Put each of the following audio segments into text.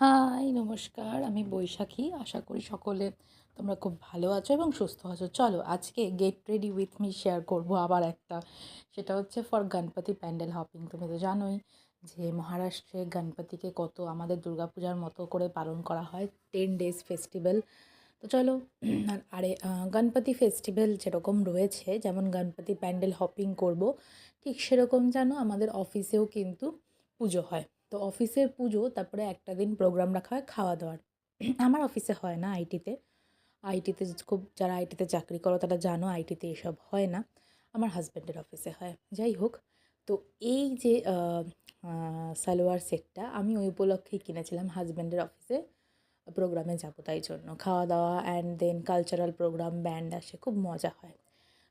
High নমস্কার, আমি বৈশাখী। আশা করি সকলে তোমরা খুব ভালো আছো এবং সুস্থ আছো। চলো আজকে get ready with me share করব আবার একটা, সেটা হচ্ছে ফর গণপতি প্যান্ডেল হপিং। তুমি তো জানোই যে মহারাষ্ট্রে গণপতিকে কত আমাদের দুর্গাপূজার মতো করে পালন করা হয়, 10 days ফেস্টিভ্যাল। তো চলো আরে গণপতি ফেস্টিভ্যাল যেরকম রয়েছে, যেমন গণপতি প্যান্ডেল হপিং করব, ঠিক সেরকম যেন আমাদের অফিসেও কিন্তু পুজো হয়। তো অফিসের পুজো, তারপরে একটা দিন প্রোগ্রাম রাখা হয় খাওয়া দাওয়ার। আমার অফিসে হয় না, আইটিতে। আইটিতে খুব, যারা আইটিতে চাকরি করো তারা জানো আইটিতে এসব হয় না। আমার হাজব্যান্ডের অফিসে হয়। যাই হোক, তো এই যে সালোয়ার সেটটা আমি ওই উপলক্ষেই কিনেছিলাম, হাজব্যান্ডের অফিসে প্রোগ্রামে যাবো তাই জন্য। খাওয়া দাওয়া and then cultural programme, band আসে, খুব মজা হয়।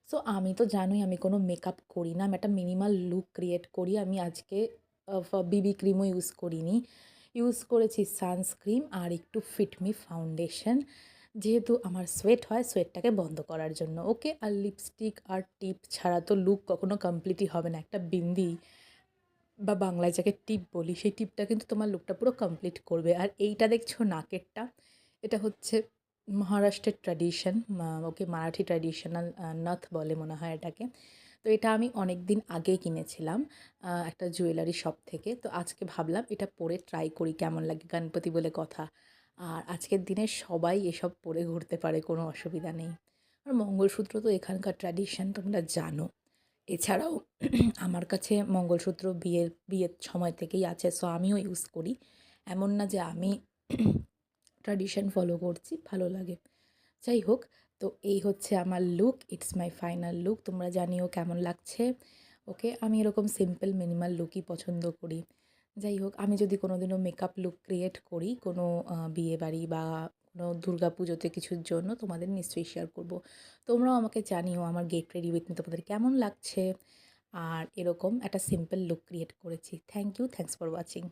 সো আমি তো জানোই আমি কোনো মেকআপ করি না, আমি একটা মিনিমাল লুক ক্রিয়েট করি। আমি আজকে বিবি ক্রিমও ইউজ করিনি, ইউজ করেছি সানস্ক্রিন আর একটু ফিটমি ফাউন্ডেশন, যেহেতু আমার সোয়েট হয়, সোয়েটটাকে বন্ধ করার জন্য। ওকে, আর লিপস্টিক আর টিপ ছাড়া তো লুক কখনো কমপ্লিটই হবে না। একটা বিন্দি বা বাংলায় যাকে টিপ বলি, সেই টিপটা কিন্তু তোমার লুকটা পুরো কমপ্লিট করবে। আর এইটা দেখছো নাকেরটা, এটা হচ্ছে মহারাষ্ট্রের ট্র্যাডিশন, ওকে মারাঠি ট্র্যাডিশনাল নথ বলে মনে হয় এটাকে। তো এটা আমি অনেক দিন আগে কিনেছিলাম একটা জুয়েলারি শপ থেকে। তো আজকে ভাবলাম এটা পরে ট্রাই করি কেমন লাগে, গণপতি বলে কথা। আর আজকের দিনে সবাই এসব পরে ঘুরতে পারে, কোনো অসুবিধা নেই। আর মঙ্গলসূত্র তো এখানকার ট্র্যাডিশন, তোমরা জানো। এছাড়াও আমার কাছে মঙ্গলসূত্র বিয়ের সময় থেকেই আছে, সো আমিও ইউজ করি। এমন না যে আমি ট্র্যাডিশন ফলো করছি, ভালো লাগে। যাই হোক, তো এই হচ্ছে আমার look, it's my final look. তোমরা জানিও কেমন লাগছে। ওকে, আমি এরকম সিম্পল মিনিমাল লুকই পছন্দ করি। যাই হোক, আমি যদি কোনো দিনও মেকআপ লুক ক্রিয়েট করি কোনো বিয়েবাড়ি বা কোনো দুর্গা পুজোতে কিছুর জন্য, তোমাদের নিশ্চয়ই শেয়ার করব। তোমরাও আমাকে জানিও আমার গেট রেডি উইথ মি তোমাদের কেমন লাগছে। আর এরকম একটা সিম্পল লুক ক্রিয়েট করেছি। Thank you, thanks for watching.